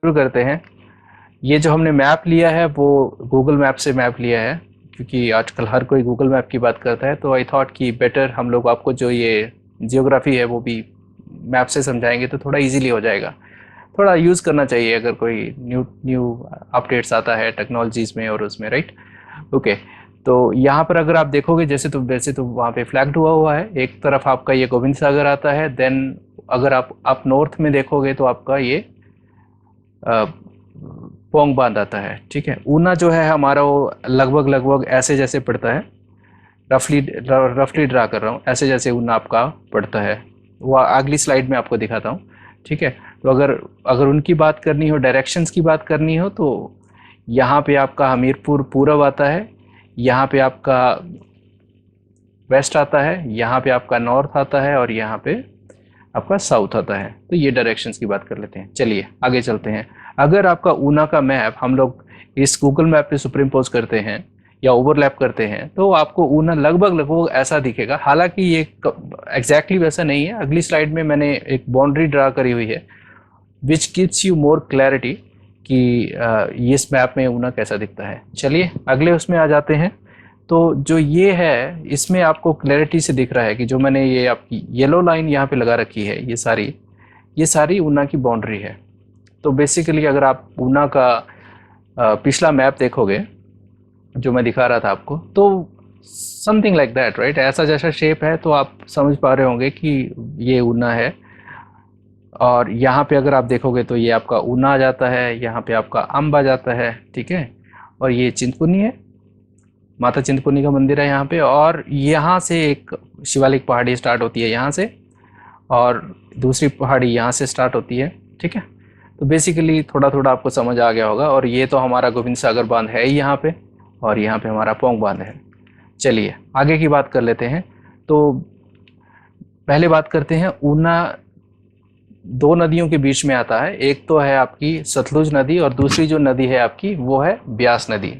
शुरू करते हैं। ये जो हमने मैप लिया है वो गूगल मैप से मैप लिया है, क्योंकि आजकल हर कोई गूगल मैप की बात करता है, तो आई थॉट कि बेटर हम लोग आपको जो ये जियोग्राफी है वो भी मैप से समझाएंगे तो थोड़ा इजीली हो जाएगा। थोड़ा यूज़ करना चाहिए अगर कोई न्यू न्यू अपडेट्स आता है टेक्नोलॉजीज़ में और उसमें, राइट। ओके, तो यहाँ पर अगर आप देखोगे जैसे तो वैसे तो वहाँ पे फ्लैग्ड हुआ है, एक तरफ आपका ये गोविंद सागर आता है, देन अगर आप नॉर्थ में देखोगे तो आपका ये पोंग बांध आता है। ठीक है, ऊना जो है हमारा वो लगभग लगभग ऐसे जैसे पड़ता है, रफली रफली ड्रा कर रहा हूँ, ऐसे जैसे ऊना आपका पड़ता है, वो अगली स्लाइड में आपको दिखाता हूँ। ठीक है, तो अगर अगर उनकी बात करनी हो, डायरेक्शंस की बात करनी हो, तो यहाँ पे आपका हमीरपुर पूरब आता है, यहाँ पे आपका वेस्ट आता है, यहाँ पे आपका नॉर्थ आता है और यहाँ पे आपका साउथ आता है। तो ये डायरेक्शंस की बात कर लेते हैं। चलिए आगे चलते हैं। अगर आपका ऊना का मैप हम लोग इस गूगल मैप पे सुप्रीम पोज करते हैं या ओवरलैप करते हैं तो आपको ऊना लगभग लगभग ऐसा दिखेगा। हालांकि ये एग्जैक्टली वैसा नहीं है। अगली स्लाइड में मैंने एक बाउंड्री ड्रा करी हुई है which gives you more clarity कि इस मैप में ऊना कैसा दिखता है। चलिए अगले उसमें आ जाते हैं। तो जो ये है इसमें आपको क्लैरिटी से दिख रहा है कि जो मैंने ये आपकी येलो लाइन यहाँ पे लगा रखी है, ये सारी ऊना की बाउंड्री है। तो बेसिकली अगर आप ऊना का पिछला मैप देखोगे जो मैं दिखा रहा था आपको, तो समथिंग लाइक दैट, राइट, ऐसा जैसा शेप है, तो आप समझ पा रहे होंगे कि ये ऊना है। और यहाँ पे अगर आप देखोगे तो ये आपका ऊना आ जाता है, यहाँ पे आपका अम्ब आ जाता है। ठीक है, और ये चिंतपूर्णी है, माता चिंतपूर्णी का मंदिर है यहाँ पे, और यहाँ से एक शिवालिक पहाड़ी स्टार्ट होती है यहाँ से, और दूसरी पहाड़ी यहाँ से स्टार्ट होती है। ठीक है, तो बेसिकली थोड़ा थोड़ा आपको समझ आ गया होगा। और ये तो हमारा गोविंद सागर बांध है ही यहाँ पे, और यहाँ पे हमारा पोंग बांध है। चलिए आगे की बात कर लेते हैं। तो पहले बात करते हैं, ऊना दो नदियों के बीच में आता है। एक तो है आपकी सतलुज नदी और दूसरी जो नदी है आपकी वो है ब्यास नदी।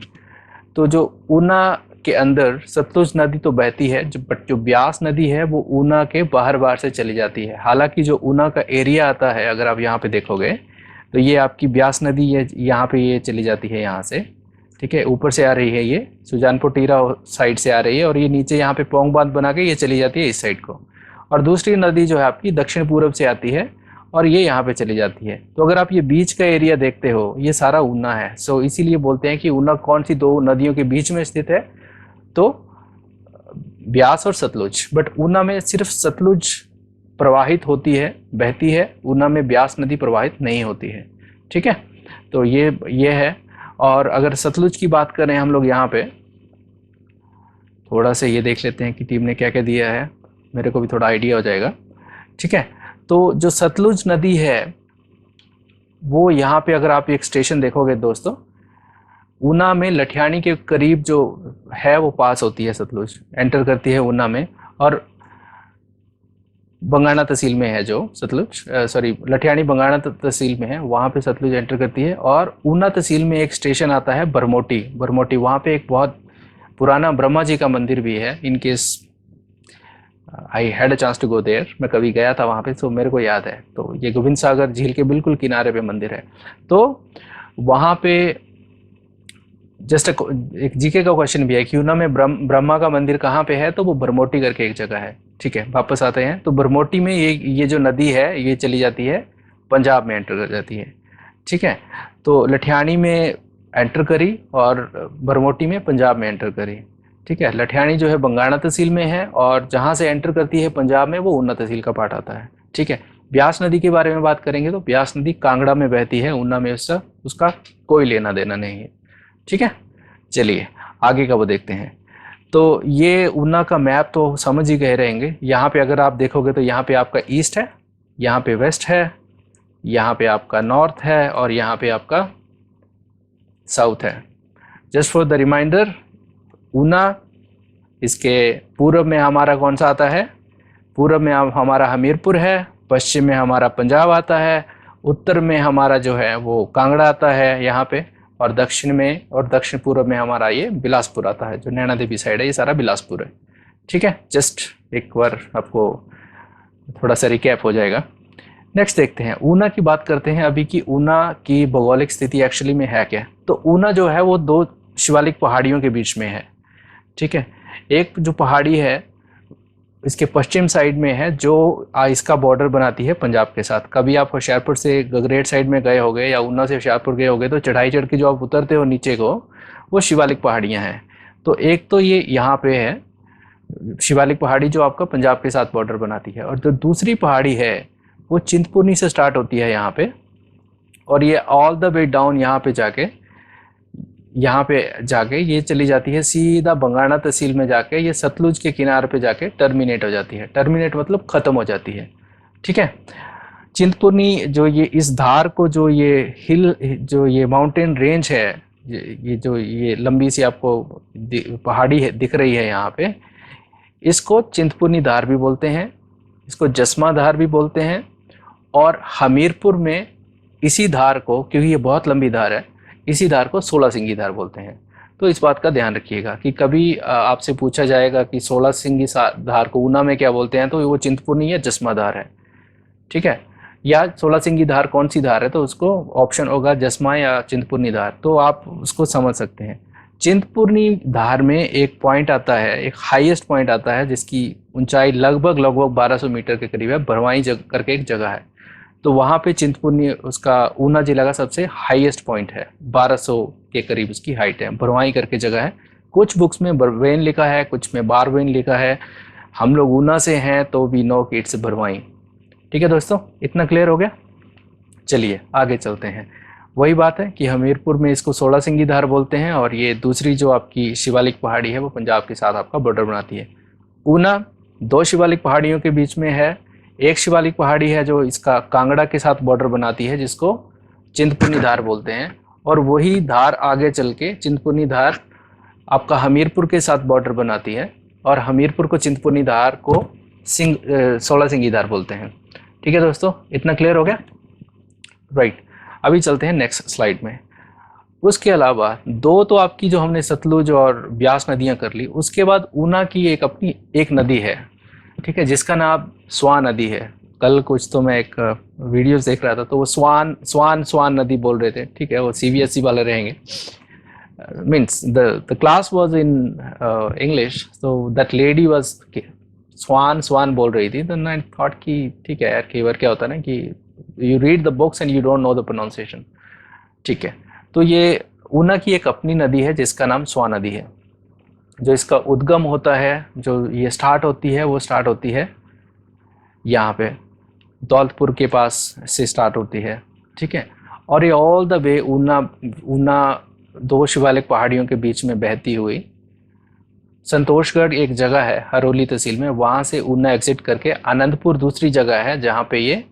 तो जो ऊना के अंदर सतलुज नदी तो बहती है, बट जो ब्यास नदी है वो ऊना के बाहर बाहर से चली जाती है। हालांकि जो ऊना का एरिया आता है, अगर आप यहाँ पे देखोगे तो ये आपकी ब्यास नदी ये यहाँ पे ये चली जाती है यहाँ से। ठीक है, ऊपर से आ रही है, ये सुजानपुर टीरा साइड से आ रही है, और ये नीचे यहाँ पे पोंग बांध बना के ये चली जाती है इस साइड को। और दूसरी नदी जो है आपकी दक्षिण पूर्व से आती है और ये यहाँ पे चली जाती है। तो अगर आप ये बीच का एरिया देखते हो, ये सारा ऊना है। सो इसीलिए बोलते हैं कि ऊना कौन सी दो नदियों के बीच में स्थित है, तो ब्यास और सतलुज। बट ऊना में सिर्फ सतलुज प्रवाहित होती है, बहती है, ऊना में ब्यास नदी प्रवाहित नहीं होती है। ठीक है, तो ये है। और अगर सतलुज की बात करें हम लोग, यहाँ पे थोड़ा सा ये देख लेते हैं कि टीम ने क्या क्या दिया है, मेरे को भी थोड़ा आइडिया हो जाएगा। ठीक है, तो जो सतलुज नदी है वो यहाँ पे अगर आप एक स्टेशन देखोगे दोस्तों, ऊना में लठियानी के करीब जो है वो पास होती है सतलुज, एंटर करती है ऊना में। और बंगाणा तहसील में है जो सतलुज, सॉरी लठियानी बंगाणा तहसील में है, वहाँ पे सतलुज एंटर करती है। और ऊना तहसील में एक स्टेशन आता है बरमोटी, वहाँ पे एक बहुत पुराना ब्रह्मा जी का मंदिर भी है। In case I had a chance to go there, मैं कभी गया था वहाँ पे, तो मेरे को याद है। तो ये गोविंद सागर झील के बिल्कुल किनारे पे मंदिर है। तो वहाँ पे जस्ट एक जीके का क्वेश्चन भी है कि ऊना में ब्रह्मा का मंदिर कहाँ पे है, तो वो बरमोटी करके एक जगह है। ठीक है, वापस आते हैं। तो बरमोटी में ये जो नदी है ये चली जाती है पंजाब में, एंटर कर जाती है। ठीक है, तो लठियानी में एंटर करी और बरमोटी में पंजाब में एंटर करी। ठीक है, लठियानी जो है बंगाणा तहसील में है, और जहाँ से एंटर करती है पंजाब में वो ऊना तहसील का पार्ट आता है। ठीक है, ब्यास नदी के बारे में बात करेंगे तो ब्यास नदी कांगड़ा में बहती है, ऊना में उसका कोई लेना देना नहीं है। ठीक है, चलिए आगे का वो देखते हैं। तो ये ऊना का मैप तो समझ ही गए रहेंगे। यहाँ पे अगर आप देखोगे तो यहाँ पे आपका ईस्ट है, यहाँ पे वेस्ट है, यहाँ पे आपका नॉर्थ है, और यहाँ पे आपका साउथ है। Just for the reminder, Una, इसके पूर्व में हमारा कौन सा आता है, पूर्व में हमारा हमीरपुर है, पश्चिम में हमारा पंजाब आता है, उत्तर में हमारा जो है वो कांगड़ा आता है यहाँ पे, और दक्षिण में और दक्षिण पूर्व में हमारा ये बिलासपुर आता है, जो नैना देवी साइड है, ये सारा बिलासपुर है। ठीक है, जस्ट एक बार आपको थोड़ा सा रिकैप हो जाएगा। नेक्स्ट देखते हैं, ऊना की बात करते हैं अभी कि ऊना की भौगोलिक स्थिति एक्चुअली में है क्या। तो ऊना जो है वो दो शिवालिक पहाड़ियों के बीच में है, ठीक है। एक जो पहाड़ी है इसके पश्चिम साइड में है जो इसका बॉर्डर बनाती है पंजाब के साथ। कभी आप होशियारपुर से गगरेट साइड में गए होंगे या ऊना से होशियारपुर गए होंगे तो चढ़ाई चढ़ के जो आप उतरते हो नीचे को, वो शिवालिक पहाड़ियाँ हैं। तो एक तो ये यहाँ पे है शिवालिक पहाड़ी जो आपका पंजाब के साथ बॉर्डर बनाती है, और जो दूसरी पहाड़ी है वो चिंतपूर्णी से स्टार्ट होती है यहाँ पे, और ये ऑल द वे डाउन यहाँ पे जाके ये चली जाती है सीधा बंगाणा तहसील में जाके, ये सतलुज के किनारे पे जाके टर्मिनेट हो जाती है। टर्मिनेट मतलब ख़त्म हो जाती है, ठीक है। चिंतपूर्णी जो ये इस धार को जो ये हिल जो ये माउंटेन रेंज है, ये जो ये लंबी सी आपको पहाड़ी है दिख रही है यहाँ पे, इसको चिंतपूर्णी धार भी बोलते हैं, इसको जसमा धार भी बोलते हैं। और हमीरपुर में इसी धार को, क्योंकि ये बहुत लंबी धार है, इसी धार को 16 सिंगी धार बोलते हैं। तो इस बात का ध्यान रखिएगा कि कभी आपसे पूछा जाएगा कि 16 सिंगी धार को ऊना में क्या बोलते हैं, तो वो चिंतपूर्णी या जसमा धार है, ठीक है। या 16 सिंगी धार कौन सी धार है, तो उसको ऑप्शन होगा जसमा या चिंतपूर्णी धार, तो आप उसको समझ सकते हैं। चिंतपूर्णी धार में एक पॉइंट आता है, एक हाईएस्ट पॉइंट आता है जिसकी ऊंचाई लगभग 1200 मीटर के करीब है, भरवाई करके एक जगह है। तो वहाँ पे चिंतपूर्णी उसका ऊना जिला का सबसे हाईएस्ट पॉइंट है, 1200 के करीब उसकी हाइट है, भरवाई करके जगह है। कुछ बुक्स में बरवेन लिखा है, कुछ में बारवेन लिखा है। हम लोग ऊना से हैं तो वी नो कि इट्स भरवाई। ठीक है दोस्तों, इतना क्लियर हो गया। चलिए आगे चलते हैं। वही बात है कि हमीरपुर में इसको 16 सिंगी धार बोलते हैं, और ये दूसरी जो आपकी शिवालिक पहाड़ी है वो पंजाब के साथ आपका बॉर्डर बनाती है। ऊना दो शिवालिक पहाड़ियों के बीच में है। एक शिवालिक पहाड़ी है जो इसका कांगड़ा के साथ बॉर्डर बनाती है, जिसको चिंतपूर्णी धार बोलते हैं, और वही धार आगे चल के चिंतपूर्णी धार आपका हमीरपुर के साथ बॉर्डर बनाती है, और हमीरपुर को चिंतपूर्णी धार को 16 सिंगी धार बोलते हैं। ठीक है दोस्तों, इतना क्लियर हो गया, राइट। अभी चलते हैं नेक्स्ट स्लाइड में। उसके अलावा दो तो आपकी जो हमने सतलुज और ब्यास नदियां कर ली, उसके बाद ऊना की एक अपनी एक नदी है, ठीक है, जिसका नाम स्वान नदी है। कल कुछ तो मैं एक वीडियोस देख रहा था तो वो स्वान नदी बोल रहे थे, ठीक है, वो CBSE वाले रहेंगे। Means the class was in English, तो दैट लेडी वाज स्वान बोल रही थी। तो आई थॉट कि ठीक है यार, कई बार क्या होता है ना कि you read the books and you don't know the pronunciation, ठीक है। तो ये ऊना की एक अपनी नदी है जिसका नाम स्वान नदी है। जो इसका उद्गम होता है, जो ये स्टार्ट होती है, वो स्टार्ट होती है यहाँ पे दौलतपुर के पास से स्टार्ट होती है, ठीक है। और ये ऑल द वे ऊना दो शिवालिक पहाड़ियों के बीच में बहती हुई संतोषगढ़ एक जगह है हरोली तहसील में, वहाँ से ऊना एग्जिट करके आनंदपुर दूसरी जगह है जहाँ पे ये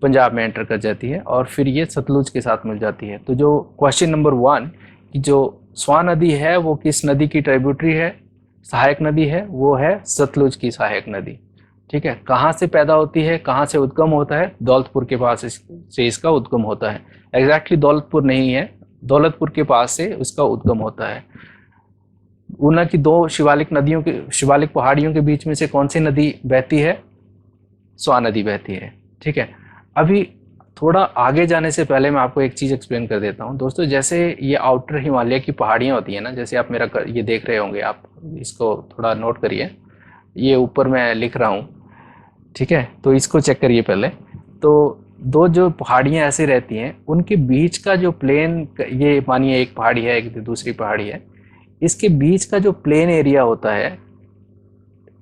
पंजाब में एंटर कर जाती है, और फिर ये सतलुज के साथ मिल जाती है। तो जो क्वेश्चन नंबर 1 कि जो स्वान नदी है वो किस नदी की ट्रिब्यूटरी है, सहायक नदी है, वो है सतलुज की सहायक नदी, ठीक है। कहाँ से पैदा होती है, कहाँ से उद्गम होता है, दौलतपुर के पास से इसका उद्गम होता है। एग्जैक्टली दौलतपुर नहीं है, दौलतपुर के पास से उसका उद्गम होता है। ऊना की दो शिवालिक पहाड़ियों के बीच में से कौन सी नदी बहती है, स्वान नदी बहती है, ठीक है। अभी थोड़ा आगे जाने से पहले मैं आपको एक चीज़ एक्सप्लेन कर देता हूँ दोस्तों। जैसे ये आउटर हिमालय की पहाड़ियाँ होती हैं ना, जैसे आप मेरा ये देख रहे होंगे, आप इसको थोड़ा नोट करिए, ये ऊपर मैं लिख रहा हूँ, ठीक है। तो इसको चेक करिए पहले। तो दो जो पहाड़ियाँ ऐसे रहती हैं, उनके बीच का जो प्लेन, ये मानिए एक पहाड़ी है, एक दूसरी पहाड़ी है, इसके बीच का जो प्लेन एरिया होता है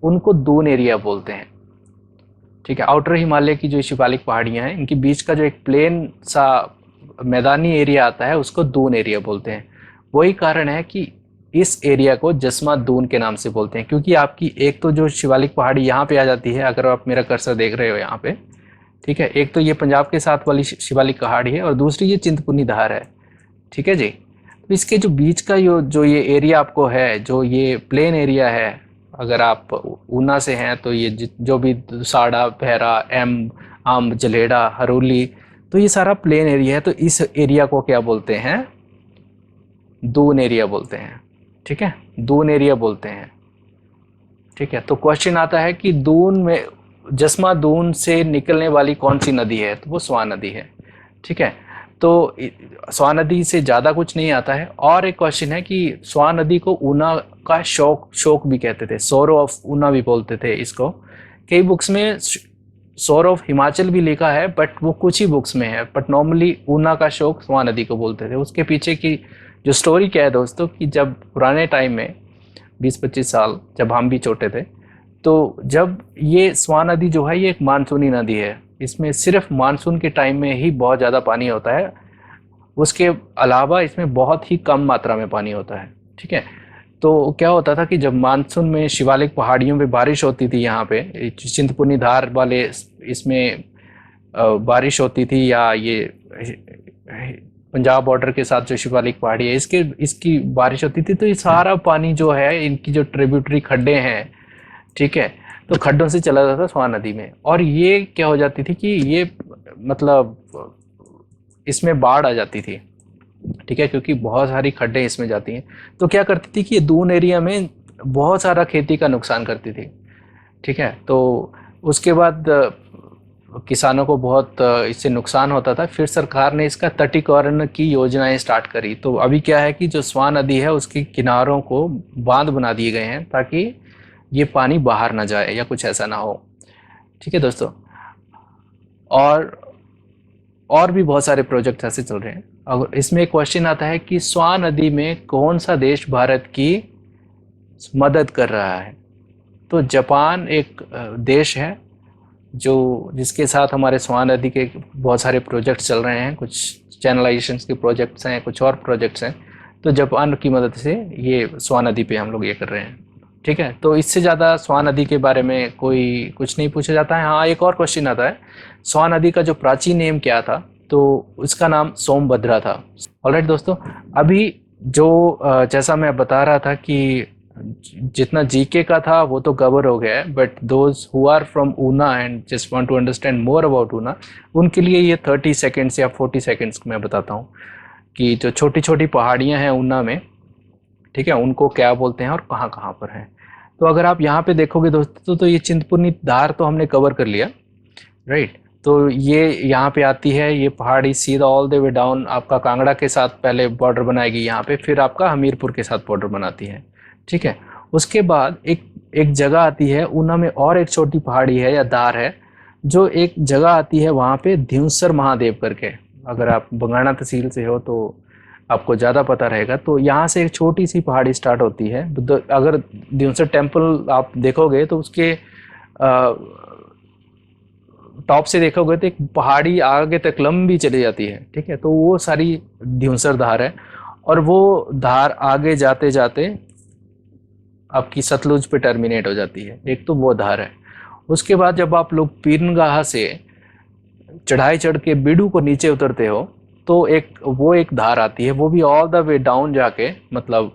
उनको दून एरिया बोलते हैं, ठीक है। आउटर हिमालय की जो शिवालिक पहाड़ियाँ हैं, इनके बीच का जो एक प्लेन सा मैदानी एरिया आता है उसको दून एरिया बोलते हैं। वही कारण है कि इस एरिया को जसमा दून के नाम से बोलते हैं, क्योंकि आपकी एक तो जो शिवालिक पहाड़ी यहाँ पे आ जाती है, अगर आप मेरा कर्सर देख रहे हो यहाँ पे, ठीक है, एक तो ये पंजाब के साथ वाली शिवालिक पहाड़ी है, और दूसरी ये चिंतपूर्णी धार है, ठीक है जी। तो इसके जो बीच का जो ये एरिया आपको है, जो ये प्लेन एरिया है, अगर आप ऊना से हैं तो ये जो भी साड़ा, बहरा, आम, जलेड़ा, हरोली, तो ये सारा प्लेन एरिया है। तो इस एरिया को क्या बोलते हैं, दून एरिया बोलते हैं, ठीक है, दून एरिया बोलते हैं, ठीक है। तो क्वेश्चन आता है कि दून में जसमा दून से निकलने वाली कौन सी नदी है, तो वो स्वान नदी है। ठीक है, तो स्वान नदी से ज़्यादा कुछ नहीं आता है। और एक क्वेश्चन है कि स्वान नदी को ऊना का शोक भी कहते थे, सोरो ऑफ ऊना भी बोलते थे इसको। कई बुक्स में सोरो ऑफ हिमाचल भी लिखा है, बट वो कुछ ही बुक्स में है, बट नॉर्मली ऊना का शोक स्वान नदी को बोलते थे। उसके पीछे की जो स्टोरी क्या है दोस्तों, कि जब पुराने टाइम में 20-25 साल जब हम भी छोटे थे, तो जब ये स्वान नदी जो है ये एक मानसूनी नदी है, इसमें सिर्फ मानसून के टाइम में ही बहुत ज़्यादा पानी होता है, उसके अलावा इसमें बहुत ही कम मात्रा में पानी होता है। ठीक है, तो क्या होता था कि जब मानसून में शिवालिक पहाड़ियों पे बारिश होती थी, यहाँ पे चिंतपूर्णी धार वाले इसमें बारिश होती थी, या ये पंजाब बॉर्डर के साथ जो शिवालिक पहाड़ी है इसकी बारिश होती थी, तो ये सारा पानी जो है इनकी जो ट्रिब्यूटरी खड्डे हैं, ठीक है, तो खड्डों से चला जाता था स्वान नदी में। और ये क्या हो जाती थी कि ये मतलब इसमें बाढ़ आ जाती थी। ठीक है, क्योंकि बहुत सारी खड्डे इसमें जाती हैं, तो क्या करती थी कि ये दून एरिया में बहुत सारा खेती का नुकसान करती थी। ठीक है, तो उसके बाद किसानों को बहुत इससे नुकसान होता था। फिर सरकार ने इसका तटीकरण की योजनाएं स्टार्ट करी। तो अभी क्या है कि जो स्वान नदी है उसके किनारों को बांध बना दिए गए हैं, ताकि ये पानी बाहर ना जाए या कुछ ऐसा ना हो। ठीक है दोस्तों, और भी बहुत सारे प्रोजेक्ट ऐसे चल रहे हैं। अगर इसमें एक क्वेश्चन आता है कि स्वान नदी में कौन सा देश भारत की मदद कर रहा है, तो जापान एक देश है जिसके साथ हमारे स्वान नदी के बहुत सारे प्रोजेक्ट चल रहे हैं। कुछ चैनलाइजेशन के प्रोजेक्ट्स हैं, कुछ और प्रोजेक्ट्स हैं, तो जापान की मदद से ये स्वान नदी पे हम लोग ये कर रहे हैं। ठीक है, तो इससे ज़्यादा स्वान नदी के बारे में कोई कुछ नहीं पूछा जाता है। हाँ, एक और क्वेश्चन आता है, स्वान नदी का जो प्राचीन नेम क्या था, तो उसका नाम सोमभद्रा था। ऑलराइट दोस्तों, अभी जो जैसा मैं बता रहा था कि जितना जीके का था वो तो कवर हो गया है, but those who are from Una and just want to understand more about Una, उनके लिए ये 30 सेकेंड्स या 40 सेकेंड्स मैं बताता हूँ कि जो छोटी छोटी पहाड़ियाँ हैं ऊना में, ठीक है, उनको क्या बोलते हैं और कहाँ कहाँ पर हैं। तो अगर आप यहाँ पे देखोगे दोस्तों, तो ये चिंतपूर्णी धार तो हमने कवर कर लिया, राइट। तो ये यहाँ पे आती है, ये पहाड़ी सीधा ऑल द वे डाउन आपका कांगड़ा के साथ पहले बॉर्डर बनाएगी यहाँ पे, फिर आपका हमीरपुर के साथ बॉर्डर बनाती है। ठीक है, उसके बाद एक जगह आती है ऊना में, और एक छोटी पहाड़ी है या धार है, जो एक जगह आती है वहाँ पे ध्यूसर महादेव करके। अगर आप बंगाणा तहसील से हो तो आपको ज़्यादा पता रहेगा। तो यहाँ से एक छोटी सी पहाड़ी स्टार्ट होती है। अगर ध्यूसर टेम्पल आप देखोगे तो उसके टॉप से देखोगे तो एक पहाड़ी आगे तक लंबी चली जाती है। ठीक है, तो वो सारी ध्यूसर धार है, और वो धार आगे जाते जाते आपकी सतलुज पे टर्मिनेट हो जाती है। एक तो वो धार है। उसके बाद जब आप लोग पीरनगाह से चढ़ाई चढ़ के बीडू को नीचे उतरते हो, तो एक धार आती है, वो भी ऑल द वे डाउन जाके, मतलब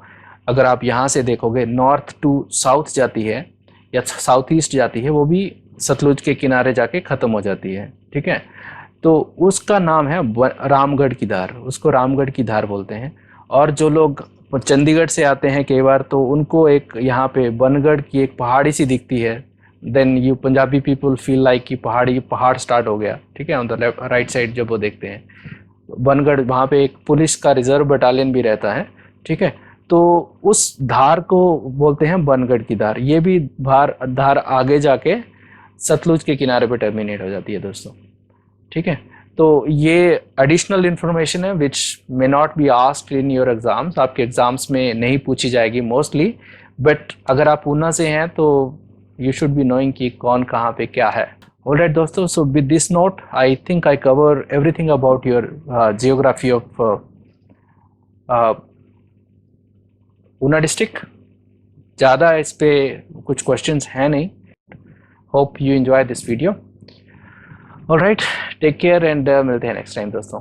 अगर आप यहाँ से देखोगे नॉर्थ टू साउथ जाती है या साउथ ईस्ट जाती है, वो भी सतलुज के किनारे जाके ख़त्म हो जाती है। ठीक है, तो उसका नाम है रामगढ़ की धार, उसको रामगढ़ की धार बोलते हैं। और जो लोग चंडीगढ़ से आते हैं कई बार, तो उनको एक यहाँ पे बनगढ़ की एक पहाड़ी सी दिखती है, then you Punjabi people feel like कि पहाड़ स्टार्ट हो गया। ठीक है, on the left right side जब वो देखते हैं बनगढ़, वहाँ पे एक पुलिस का रिजर्व बटालियन भी रहता है। ठीक है, तो उस धार को बोलते हैं बनगढ़ की धार। ये भी धार आगे जाके सतलुज के किनारे पे टर्मिनेट हो जाती है दोस्तों। ठीक है, तो ये एडिशनल इन्फॉर्मेशन है which may not be asked in your exams, आपके एग्जाम्स में नहीं पूछी जाएगी मोस्टली, बट अगर आप ऊना से हैं तो यू शुड बी नोइंग कि कौन कहाँ पे क्या है। ऑलराइट दोस्तों, so with this note I think I cover everything about your geography of Una district. ज़्यादा इस पे कुछ क्वेश्चंस हैं नहीं। Hope you enjoy this video. Alright, take care and मिलते हैं नेक्स्ट टाइम दोस्तों।